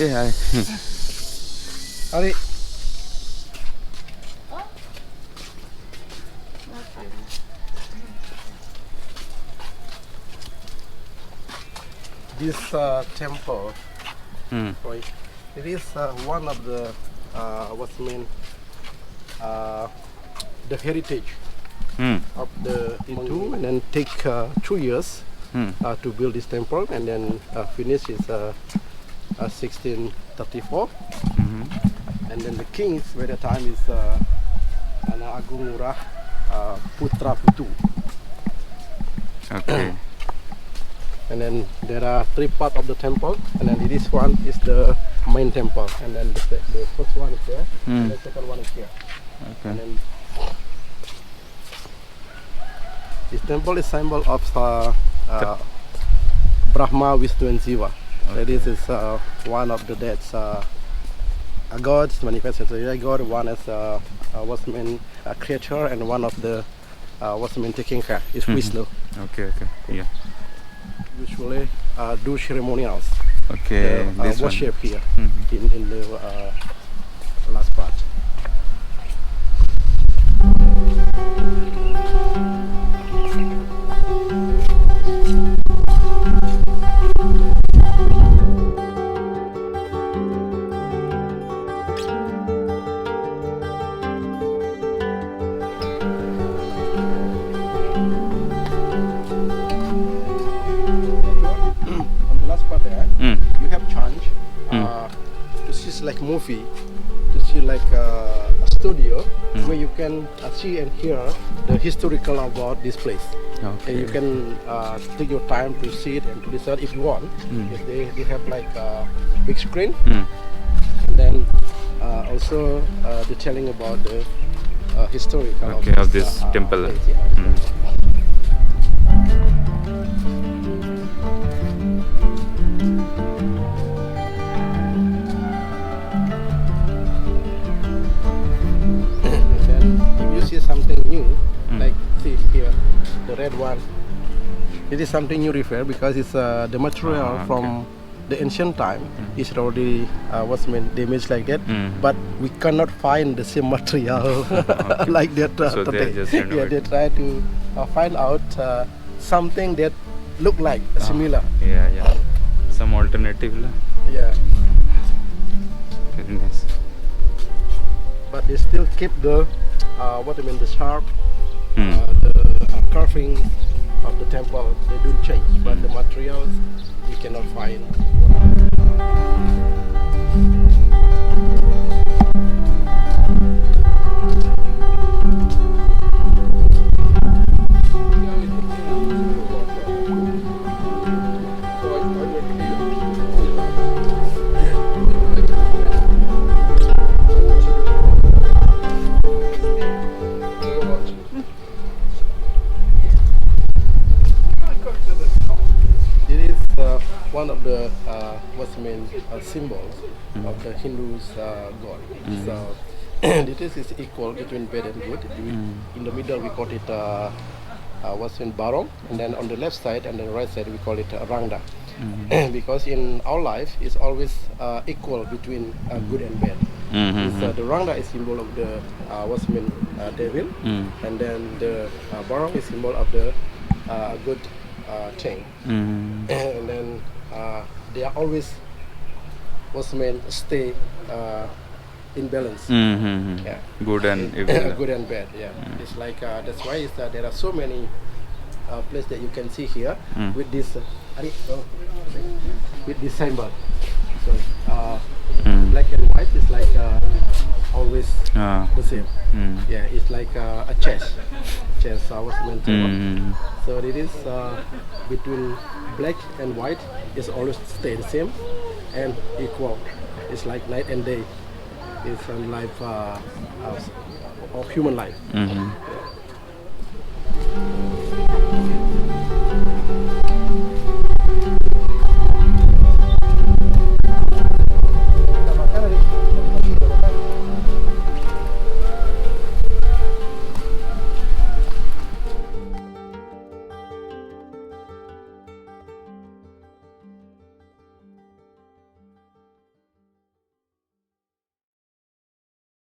Yeah. Ari. This temple, right? It is one of the the heritage of the Hindu, and then take 2 years to build this temple, and then finish is 1634, and then the kings by the time is Ana Agung Ngurah Putra Putu. Okay. And then there are 3 parts of the temple, and then this one is the main temple, and then the first one is there, and the second one is here. Okay. And then this temple is symbol of Brahma, Vishnu, and Shiva. Okay. So this is one of the deaths. Gods manifested. So God, one is a creator, and one of the taking care is Vishnu. Okay. Yeah. Usually do ceremonials. Okay. This Worship one. here in the last part. You have chance to see like movie, to see like a studio where you can see and hear the historical about this place. Okay. And you can take your time to see it and to listen if you want. If they have like a big screen, and then also detailing about the history of this temple. Place, yeah. Something new, like see here, the red one. It is something new refer because it's the material from the ancient time is already damaged like that, but we cannot find the same material like that So today. they They try to find out something that look like similar. Yeah. Some alternative lah. Yeah, Very nice. but they still keep the the sharp, the carving of the temple. They don't change, but the materials we cannot find. One of the symbols of the Hindus god. So this is equal between bad and good. In the middle we call it Barong, and then on the left side and the right side we call it Rangda. Because in our life it's always equal between good and bad. The Rangda is symbol of the devil, and then the Barong is symbol of the good thing. And then they are always stay in balance. Yeah. Good and evil. Good and bad. Yeah. It's like that's why there are so many places that you can see here with this symbol. So black and white is like always the same. Yeah, it's like a chess. So it is between black and white is always stay the same and equal. It's like night and day. It's a life of human life.